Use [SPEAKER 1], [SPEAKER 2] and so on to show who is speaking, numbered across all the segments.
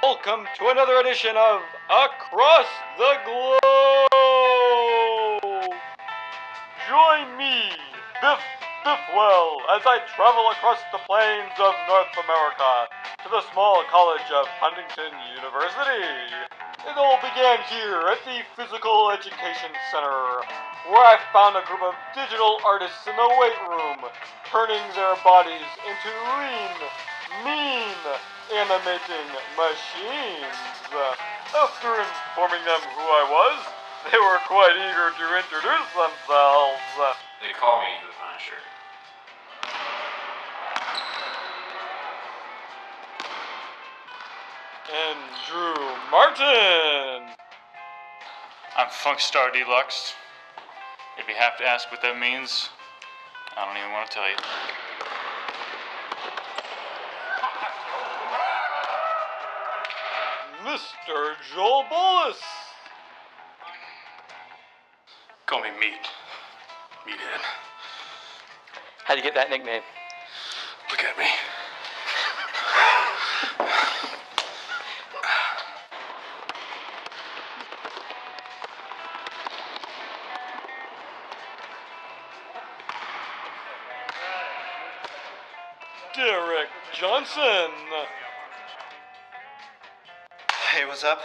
[SPEAKER 1] welcome to another edition of Across the Globe! Join me, Biff Biffwell, as I travel across the plains of North America to the small college of Huntington University. It all began here at the Physical Education Center, where I found a group of digital artists in the weight room, turning their bodies into lean, mean, animating machines. After informing them who I was, they were quite eager to introduce themselves.
[SPEAKER 2] They call me the Punisher.
[SPEAKER 1] And Drew Martin.
[SPEAKER 3] I'm Funkstar Deluxe. If you have to ask what that means, I don't even want to tell you.
[SPEAKER 1] Mr. Joel Bullis.
[SPEAKER 3] Call me Meat. Meathead.
[SPEAKER 4] How'd you get that nickname?
[SPEAKER 3] Look at me.
[SPEAKER 1] Derek Johnson.
[SPEAKER 5] Hey, what's up?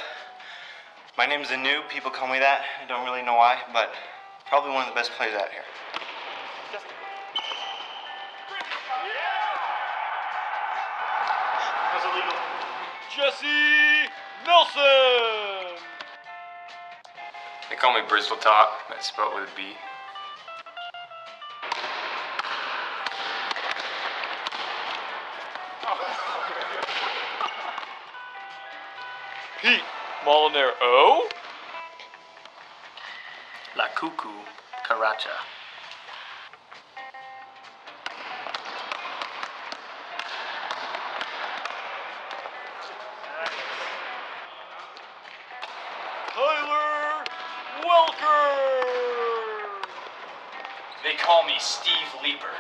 [SPEAKER 5] My name's the Noob. People call me that. I don't really know why, but probably one of the best players out here.
[SPEAKER 3] That's illegal.
[SPEAKER 1] Jesse Nelson.
[SPEAKER 2] They call me Bristol Top. That's spelled with a B.
[SPEAKER 1] Pete Molinero.
[SPEAKER 4] La Cuckoo Caracha.
[SPEAKER 1] Tyler Welker.
[SPEAKER 4] They call me Steve Leaper.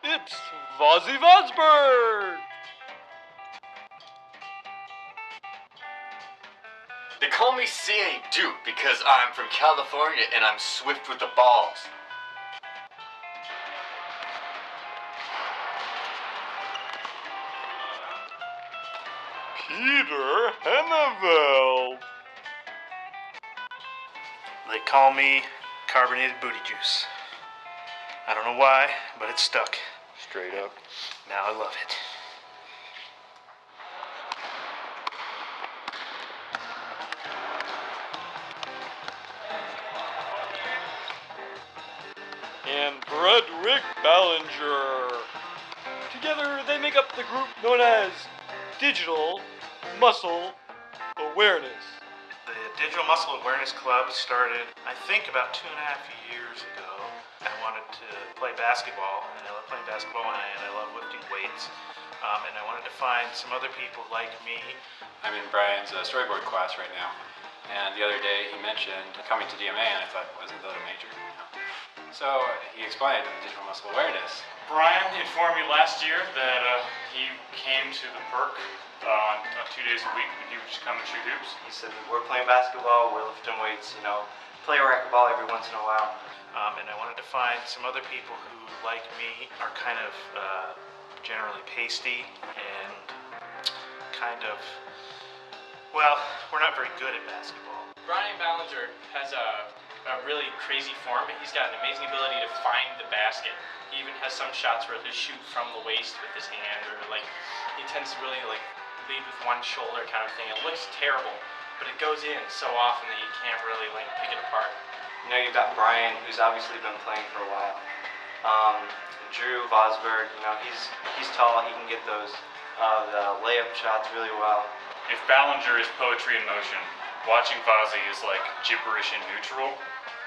[SPEAKER 1] It's Vosburg.
[SPEAKER 6] They call me C.A. Duke because I'm from California and I'm swift with the balls.
[SPEAKER 1] Peter Heneveld.
[SPEAKER 3] They call me Carbonated Booty Juice. I don't know why, but it's stuck.
[SPEAKER 1] Straight up.
[SPEAKER 3] Now I love it.
[SPEAKER 1] And Frederick Ballinger. Together they make up the group known as Digital Muscle Awareness.
[SPEAKER 3] The Digital Muscle Awareness Club started, I think, about 2.5 years ago. I wanted to play basketball, and I love playing basketball, and I love lifting weights. And I wanted to find some other people like me.
[SPEAKER 2] I'm in Bryan's storyboard class right now. And the other day he mentioned coming to DMA, and I thought, wasn't that a major? No. So he explained digital muscle awareness.
[SPEAKER 3] Bryan informed me last year that he came to the perk on 2 days a week, and he would just come and shoot hoops.
[SPEAKER 5] He said, we're playing basketball, we're lifting weights, play racquetball every once in a while.
[SPEAKER 3] And I wanted to find some other people who, like me, are kind of generally pasty and kind of, well, we're not very good at basketball.
[SPEAKER 4] Bryan Ballinger has a really crazy form, but he's got an amazing ability to find the basket. He even has some shots where he'll shoot from the waist with his hand, or he tends to really lead with one shoulder kind of thing. It looks terrible, but it goes in so often that you can't really pick it apart.
[SPEAKER 5] You've got Bryan, who's obviously been playing for a while. Drew Vosburg, he's tall, he can get those the layup shots really well.
[SPEAKER 3] If Ballinger is poetry in motion, watching Vozzy is like gibberish in neutral.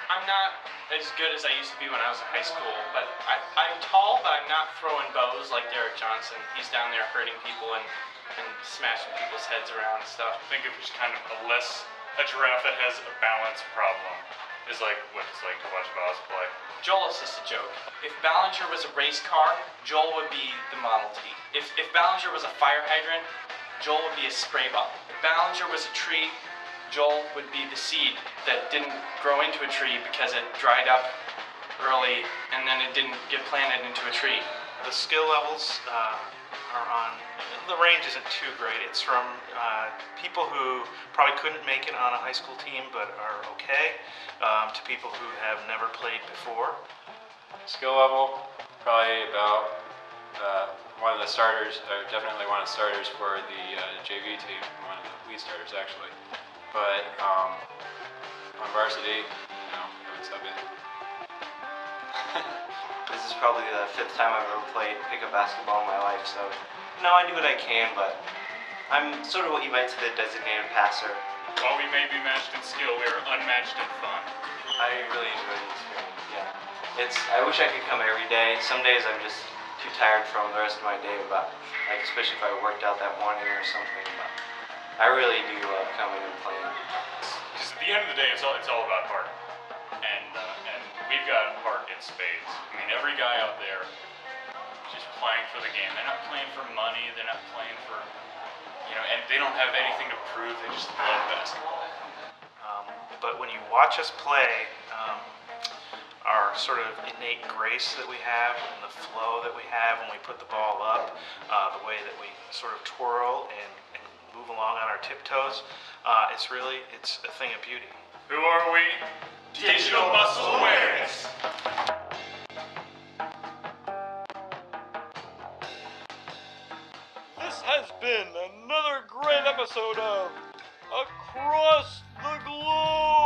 [SPEAKER 4] I'm not as good as I used to be when I was in high school, but I'm tall, but I'm not throwing bows like Derek Johnson. He's down there hurting people and smashing people's heads around and stuff.
[SPEAKER 3] Think of just kind of a giraffe that has a balance problem.
[SPEAKER 7] is like what it's like to watch Voss play.
[SPEAKER 4] Joel, it's just a joke. If Ballinger was a race car, Joel would be the Model T. If Ballinger was a fire hydrant, Joel would be a spray bottle. If Ballinger was a tree, Joel would be the seed that didn't grow into a tree because it dried up early and then it didn't get planted into a tree.
[SPEAKER 3] The skill levels are on, the range isn't too great. It's from people who probably couldn't make it on a high school team but are okay, to people who have never played before.
[SPEAKER 2] Skill level, probably about one of the starters, or definitely one of the starters for the JV team, one of the lead starters actually. But on varsity, I would sub in.
[SPEAKER 5] This is probably the 5th time I've ever played pickup basketball in my life, so I do what I can, but I'm sort of what you might say the designated passer.
[SPEAKER 7] While we may be matched in skill, we are unmatched in fun.
[SPEAKER 5] I really enjoy the experience, yeah. I wish I could come every day. Some days I'm just too tired from the rest of my day, but especially if I worked out that morning or something, but I really do love coming and playing.
[SPEAKER 7] Because at the end of the day, it's all about heart. And we've got heart in spades. I mean, every guy out there just playing for the game. They're not playing for money. They're not playing for, and they don't have anything to prove. They just love basketball.
[SPEAKER 3] But when you watch us play, our sort of innate grace that we have and the flow that we have when we put the ball up, the way that we sort of twirl and move along on our tiptoes, it's a thing of beauty.
[SPEAKER 7] Who are we? Digital muscle awareness.
[SPEAKER 1] This has been another great episode of Across the Globe.